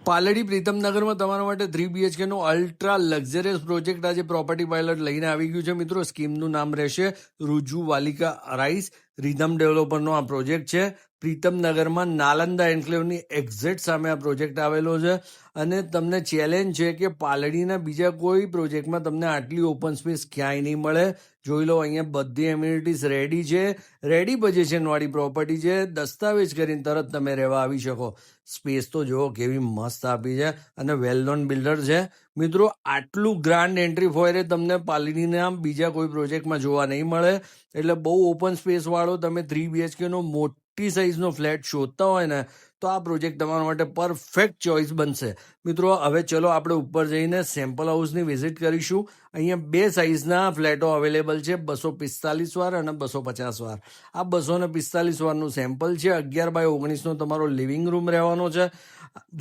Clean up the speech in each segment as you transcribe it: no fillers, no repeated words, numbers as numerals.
પાલડી પ્રીતમનગરમાં તમારા માટે 3 BHK નો ultra luxurious project આજે પ્રોપર્ટી પાયલટ લઈને આવી ગયું છે. મિત્રો, સ્કીમનું નામ રહેશે રુજુ વાલિકા રાઈસ. રીધમ ડેવલપરનો આ પ્રોજેક્ટ છે. પ્રીતમનગરમાં નાલંદા એન્કલેવની એક્ઝેક્ટ સામે આ પ્રોજેક્ટ આવેલો છે. અને તમને ચેલેન્જ છે કે પાલડીના બીજા કોઈ પ્રોજેક્ટમાં તમને આટલી ઓપન સ્પેસ ક્યાંય નહીં મળે. જોઈ લો, અહીંયા બધી એમ્યુનિટીઝ રેડી છે. રેડી પોઝિશનવાળી પ્રોપર્ટી છે. દસ્તાવેજ કરીને તરત તમે રહેવા આવી શકો. સ્પેસ તો જુઓ કેવી મસ્ત આપી છે અને વેલ નોન બિલ્ડર છે. મિત્રો, આટલું ગ્રાન્ડ એન્ટ્રી ફોયરે તમને પાલડીના બીજા કોઈ પ્રોજેક્ટમાં જોવા નહીં મળે. એટલે બહુ ઓપન સ્પેસ વાળો તમે 3 BHK નો મોટી સાઇઝનો ફ્લેટ શોધતા હોય ને તો આ પ્રોજેક્ટ તમારા માટે પરફેક્ટ ચોઇસ બનશે. મિત્રો, હવે ચલો આપણે ઉપર જઈને સેમ્પલ હાઉસની વિઝિટ કરીશું. અહીંયા 2 સાઇઝના ફ્લેટો અવેલેબલ છે, 245 વાર અને 250 વાર. આ 245 વારનું સેમ્પલ છે. 11x19નો તમારો લિવિંગ રૂમ રહેવાનો છે.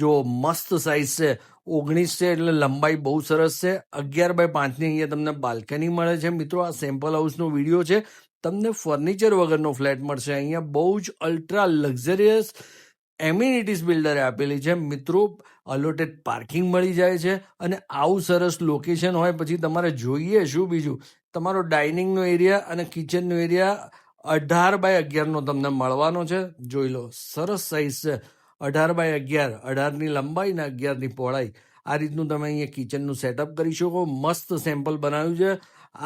જો મસ્ત સાઇઝ છે, 19 છે એટલે લંબાઈ બહુ સરસ છે. 11x5ની અહીંયા તમને બાલ્કની મળે છે. મિત્રો, આ સેમ્પલ હાઉસનો વિડીયો છે. તમને ફર્નિચર વગરનો ફ્લેટ મળશે. અહીંયા બહુ જ અલ્ટ્રા લક્ઝરિયસ એમ્યુનિટીઝ બિલ્ડરે આપેલી છે. મિત્રો, અલોટેડ પાર્કિંગ મળી જાય છે અને આવું સરસ લોકેશન હોય પછી તમારે જોઈએ શું બીજું. તમારો ડાઇનિંગનો એરિયા અને કિચનનો એરિયા 18x11નો તમને મળવાનો છે. જોઈ લો, સરસ સાઇઝ છે. 18x11, 18ની લંબાઈ ને 11ની પહોળાઈ. આ રીતનું તમે અહીંયા કિચનનું સેટઅપ કરી શકો. મસ્ત સેમ્પલ બનાવ્યું છે.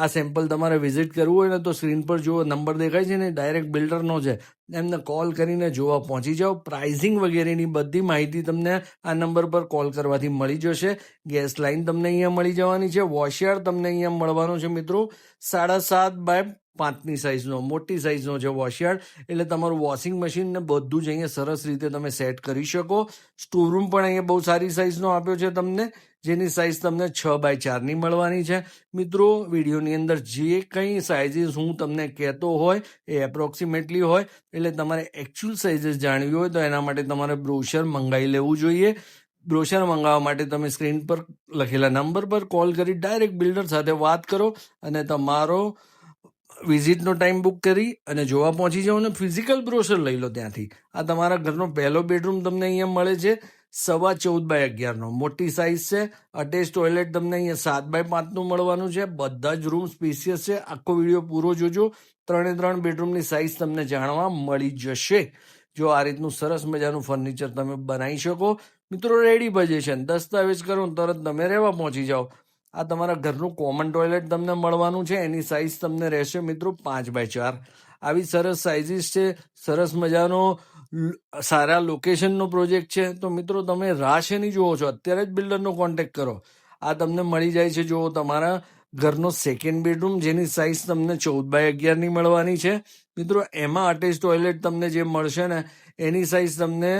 આ સેમ્પલ તમારે વિઝિટ કરવું હોય ને તો સ્ક્રીન પર જુઓ, નંબર દેખાય છે ને, ડાયરેક્ટ બિલ્ડરનો છે. એમને કોલ કરીને જોવા પહોંચી જાઓ. પ્રાઇઝિંગ વગેરેની બધી માહિતી તમને આ નંબર પર કોલ કરવાથી મળી જશે. ગેસ લાઇન તમને અહીંયા મળી જવાની છે. વોશયાર્ડ તમને અહીંયા મળવાનો છે. મિત્રો, 7.5x5ની સાઇઝનો મોટી સાઇઝનો છે વોશયાર્ડ. એટલે તમારું વોશિંગ મશીન ને બધું જ અહીંયા સરસ રીતે તમે સેટ કરી શકો. સ્ટોરરૂમ પણ અહીંયા બહુ સારી સાઇઝનો આપ્યો છે તમને, જેની સાઇઝ તમને 6x4ની મળવાની છે. મિત્રો, વિડીયોની અંદર જે કંઈ સાઇઝીસ હું તમને કહેતો હોય એ એપ્રોક્સિમેટલી હોય. એટલે તમારે એકચ્યુઅલ સાઇઝીસ જાણવી હોય તો એના માટે તમારે બ્રોશર મંગાવી લેવું જોઈએ. બ્રોશર મંગાવવા માટે તમે સ્ક્રીન પર લખેલા નંબર પર કોલ કરી ડાયરેક્ટ બિલ્ડર સાથે વાત કરો અને તમારો વિઝિટનો ટાઈમ બુક કરી અને જોવા પહોંચી જાઓ ને ફિઝિકલ બ્રોશર લઈ લો ત્યાંથી. આ તમારા ઘરનો પહેલો બેડરૂમ તમને અહીંયા મળે છે. 14.5x11નો મોટી સાઇઝ છે. અટેચ ટોયલેટ તમને અહીંયા 7x5નું મળવાનું છે. બધા જ રૂમ સ્પેસિયસ છે. આખો વિડીયો પૂરો જોજો. 3 બેડરૂમની સાઇઝ તમને જાણવા મળી જશે. જો આ રીતનું સરસ મજાનું ફર્નિચર તમે બનાવી શકો. મિત્રો, રેડી પોઝિશન, દસ્તાવેજ કરો તરત તમે રહેવા પહોંચી જાઓ. આ તમારા ઘરનું કોમન ટોયલેટ તમને મળવાનું છે. એની સાઇઝ તમને રહેશે મિત્રો 5x4. આવી સરસ સાઇઝીસ છે. સરસ મજાનો સારા લોકેશનનો પ્રોજેક્ટ છે. તો મિત્રો, તમે રાહ શેની જુઓ છો? અત્યારે જ બિલ્ડરનો કોન્ટેક્ટ કરો. આ તમને મળી જાય છે. જો તમારા ઘરનો સેકન્ડ બેડરૂમ, જેની સાઇઝ તમને 14x11ની મળવાની છે. મિત્રો, એમાં અટેચ ટોયલેટ તમને જે મળશે ને એની સાઇઝ તમને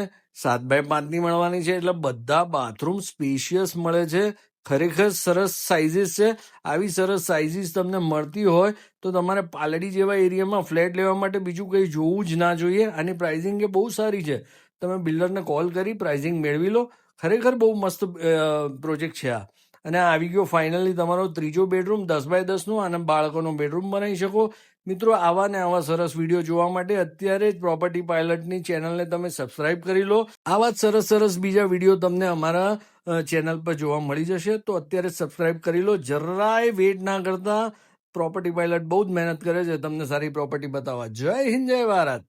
7x5ની મળવાની છે. એટલે બધા બાથરૂમ સ્પેશિયસ મળે છે. ખરેખર સરસ સાઇઝીસ છે. આવી સરસ સાઇઝીસ તમને મળતી હોય તો તમારે પાલડી જેવા એરિયામાં ફ્લેટ લેવા માટે બીજું કંઈ જોવું જ ના જોઈએ. આની પ્રાઇઝિંગ એ બહુ સારી છે. તમે બિલ્ડરને કોલ કરી પ્રાઇઝિંગ મેળવી લો. ખરેખર બહુ મસ્ત પ્રોજેક્ટ છે આ. અને આ આવી ગયો ફાઇનલી તમારો ત્રીજો બેડરૂમ, 10x10નું, અને બાળકોનો બેડરૂમ બનાવી શકો. મિત્રો, આવા ને આવા સરસ વિડીયો જોવા માટે અત્યારે જ પ્રોપર્ટી પાયલટની ચેનલને તમે સબસ્ક્રાઇબ કરી લો. આવા જ સરસ સરસ બીજા વિડીયો તમને અમારા ચેનલ પર જોવા મળી જશે. તો અત્યારે સબસ્ક્રાઇબ કરી લો. જરાય વેટ ના કરતા. પ્રોપર્ટી પાયલટ બહુ જ મહેનત કરે છે તમને સારી પ્રોપર્ટી બતાવવા. જય હિન્દ, જય ભારત.